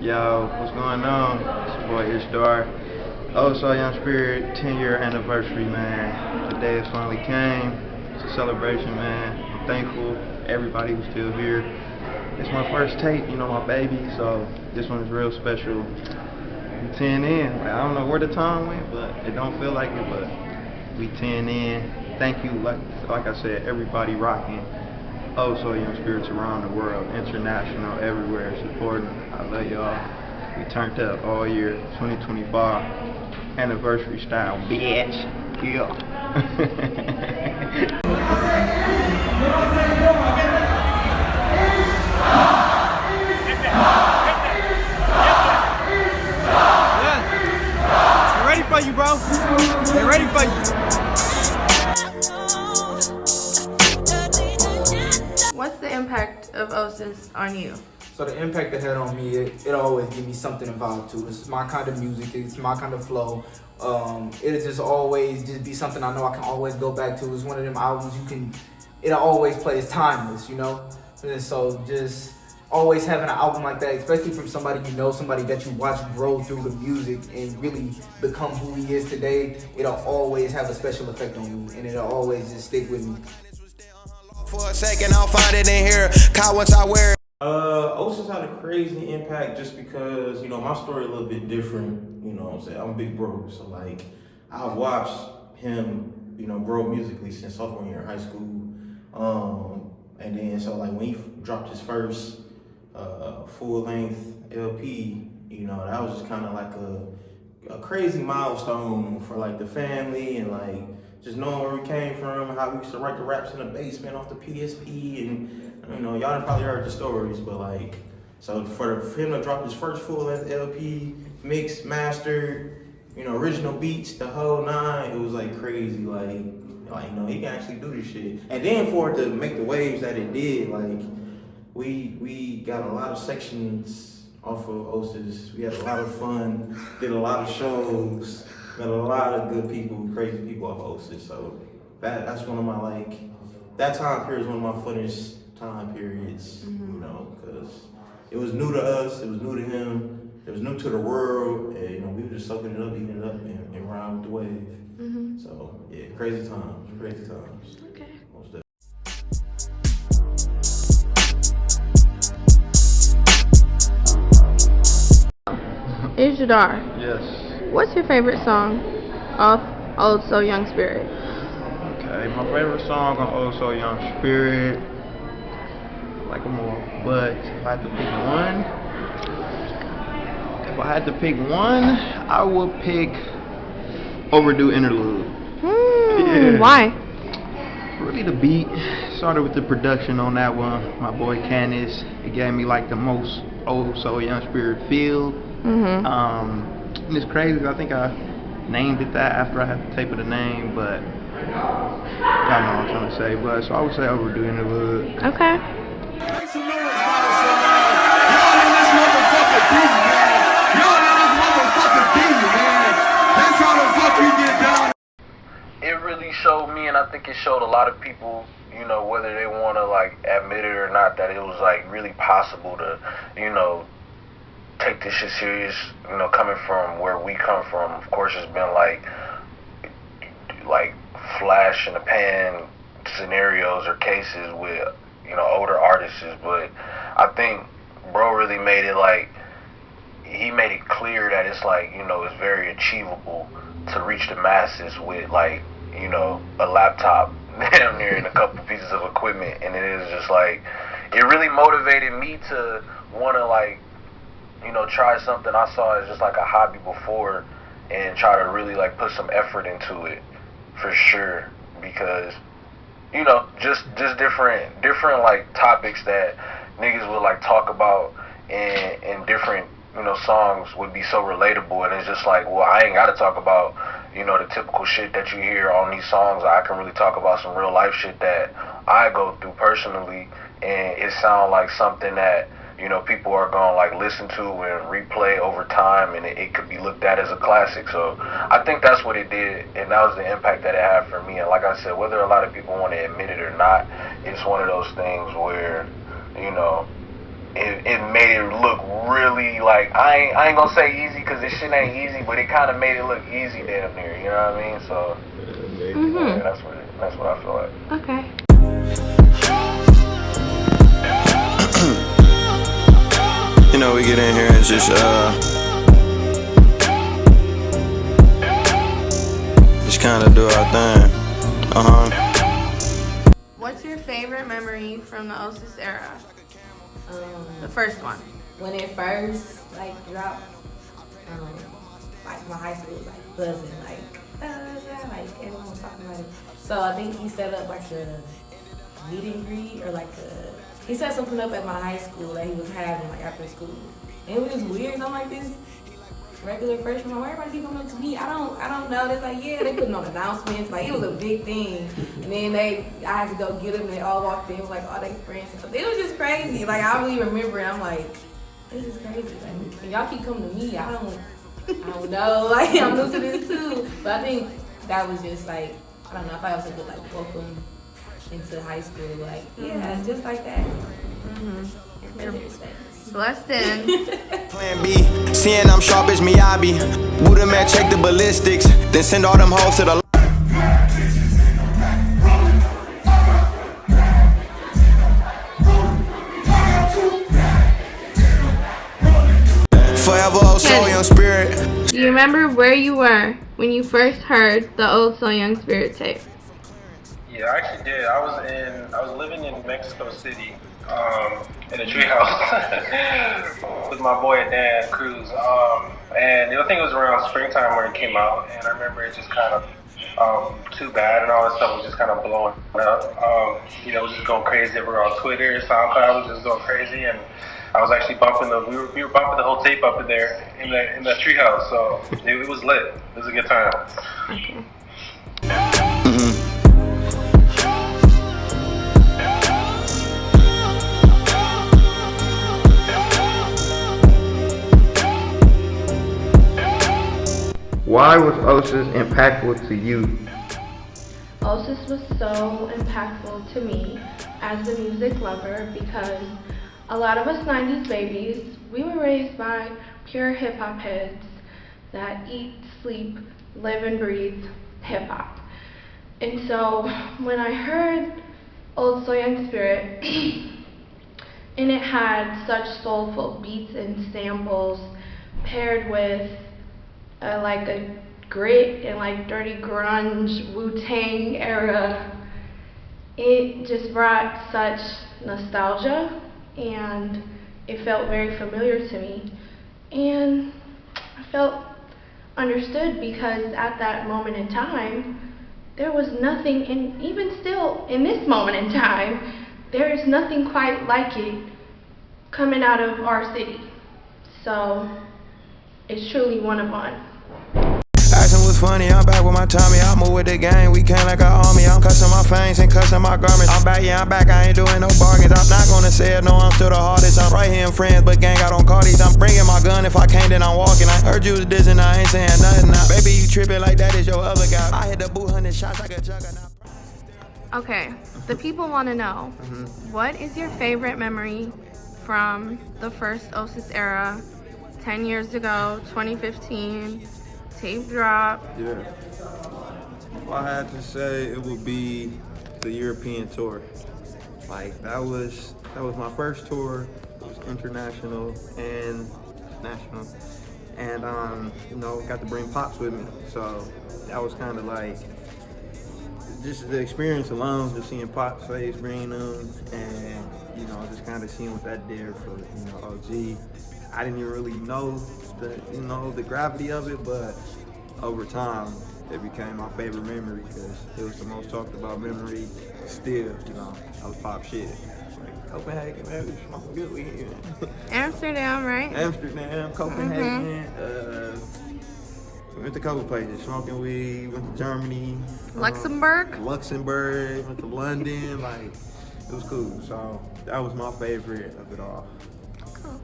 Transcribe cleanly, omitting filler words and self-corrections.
Yo, what's going on? It's your boy Ishtar. Oh, so Young Spirit 10-year anniversary, man. The day has finally came. It's a celebration, man. I'm thankful everybody who's still here. It's my first tape, my baby, so this one is real special. We 10 in. I don't know where the time went, but it don't feel like it, but we 10 in. Thank you, like I said, everybody rocking. Oh, so Young Spirits around the world, international, everywhere, supporting. I love y'all. We turned up all year, 2025, anniversary style, bitch. Yeah. They're ready for you, bro. They're ready for you. What's the impact of OSIS on you? So the impact it had on me, it always give me something to vibe to. It's my kind of music, it's my kind of flow. It'll just always just be something I know I can always go back to. It's one of them albums it'll always play. It's timeless, And so just always having an album like that, especially from somebody somebody that you watch grow through the music and really become who he is today, it'll always have a special effect on me and it'll always just stick with me. For a second, I'll find it in here. Caught once I wear it. Ocean's had a crazy impact just because, my story a little bit different, what I'm saying? I'm big bro, so like, I've watched him, grow musically since sophomore year in high school. And then, so like when he dropped his first full-length LP, that was just kind of like a crazy milestone for like the family and like just knowing where we came from, how we used to write the raps in the basement off the PSP, and y'all have probably heard the stories, but like, so for him to drop his first full-length LP, mixed, mastered, original beats, the whole nine, it was like crazy, like he can actually do this shit. And then for it to make the waves that it did, like, we got a lot of sections off of OSIS. We had a lot of fun, did a lot of shows, met a lot of good people, crazy people off of OSIS. So that's one of my, that time period is one of my funnest time periods, because it was new to us, it was new to him, it was new to the world, and we were just soaking it up, eating it up, and riding with the wave. So yeah, crazy times. Okay. Ishtar. Yes. What's your favorite song off Old So Young Spirit? Okay, my favorite song on Oh So Young Spirit, I like them all, but if I had to pick one, I would pick Overdue Interlude. Yeah. Why? Really the beat. Started with the production on that one. My boy Canis. It gave me like the most old soul young spirit feel. And it's crazy. I think I named it that after I had the tape of the name, but y'all know what I'm trying to say. But so I would say Overdue Interlude. Okay. Make some noise, y'all in this motherfucker beat, man. Y'all in this motherfucker beat, man. That's how the fuck you get down. It really showed me, and I think it showed a lot of people, whether they want to like admit it or not, that it was like really possible to, take this shit serious, coming from where we come from. Of course, it's been like flash in the pan scenarios or cases with, older artists, but I think bro really made it like, he made it clear that it's like, it's very achievable to reach the masses with like, a laptop down there and a couple pieces of equipment. And it is just like, it really motivated me to want to like, try something I saw as just like a hobby before and try to really like put some effort into it for sure. Because, just different like topics that niggas would like talk about and different, songs would be so relatable. And it's just like, well, I ain't got to talk about, the typical shit that you hear on these songs. I can really talk about some real life shit that I go through personally, and it sounds like something that, people are gonna like listen to and replay over time, and it could be looked at as a classic. So I think that's what it did, and that was the impact that it had for me. And like I said, whether a lot of people want to admit it or not, it's one of those things where, it made it look really like, I ain't gonna say easy because this shit ain't easy, but it kind of made it look easy damn near, you know what I mean? So, yeah, that's what I feel like. Okay. You know, we get in here and just kind of do our thing. What's your favorite memory from the OSIS era? The first one. When it first dropped, like my high school was like buzzing, like everyone was talking about it. So I think he set up like a meet and greet or he set something up at my high school that he was having like after school. And it was just weird. I'm like this regular freshman, why everybody keep coming up to me? I don't know. They're like, yeah, they putting on announcements. Like it was a big thing. And then I had to go get them and they all walked in with like all their friends and stuff. It was just crazy. Like I really remember it. I'm like, this is crazy. Like, and y'all keep coming to me. I don't know. Like I'm new to this too. But I think that was just like, I don't know, I thought it was a good like welcome into high school. Like, yeah, just like that. Blessed in. Plan B, seeing I'm sharp as Miyabi. Buddha man, check the ballistics. Then send all them hoes to the forever old soul, young spirit. Do you remember where you were when you first heard the Old Soul Young Spirit tape? Yeah, I actually did. I was living in Mexico City, in a treehouse with my boy Dan Cruz. And I think it was around springtime when it came out, and I remember it just kind of Too Bad and all that stuff was just kind of blowing up. It was just going crazy everywhere on Twitter, SoundCloud was just going crazy, and I was actually we were bumping the whole tape up in there in the treehouse, so it was lit. It was a good time. Okay. Why was OSIS impactful to you? OSIS was so impactful to me as a music lover because a lot of us 90s babies, we were raised by pure hip hop heads that eat, sleep, live and breathe hip hop. And so when I heard Old Soul Young Spirit and it had such soulful beats and samples paired with like a grit and like dirty grunge Wu-Tang era, it just brought such nostalgia and it felt very familiar to me, and I felt understood because at that moment in time there was nothing, and even still in this moment in time there is nothing quite like it coming out of our city. So it's truly one of one. Asking what's funny, I'm back with my Tommy. I move with the gang, we came like an army. I'm cussing my fangs and cussing my garments. I'm back, yeah, I'm back, I ain't doing no bargains. I'm not gonna say it, no, I'm still the hardest. I'm right here in friends, but gang, I don't call these. I'm bringing my gun, if I can't, then I'm walking. I heard you was dissing, I ain't saying nothing now. Baby, you tripping like that is your other guy. I hit the boot 100 shots like a juggernaut. Okay, the people want to know, what is your favorite memory from the first OSIS era, 10 years ago, 2015, tape drop? Yeah. If I had to say, it would be the European tour. Like that was my first tour. It was international and national, and got to bring Pops with me. So that was kind of like just the experience alone, just seeing Pop's face, bringing them, and just kind of seeing what that did for OG. I didn't even really know the gravity of it, but over time it became my favorite memory because it was the most talked about memory still, of Pop shit. Like Copenhagen, man, we smoking good weed. Amsterdam, right? Amsterdam, Copenhagen, we went to a couple places, smoking weed, went to Germany. Luxembourg, went to London, like, it was cool. So that was my favorite of it all. Cool.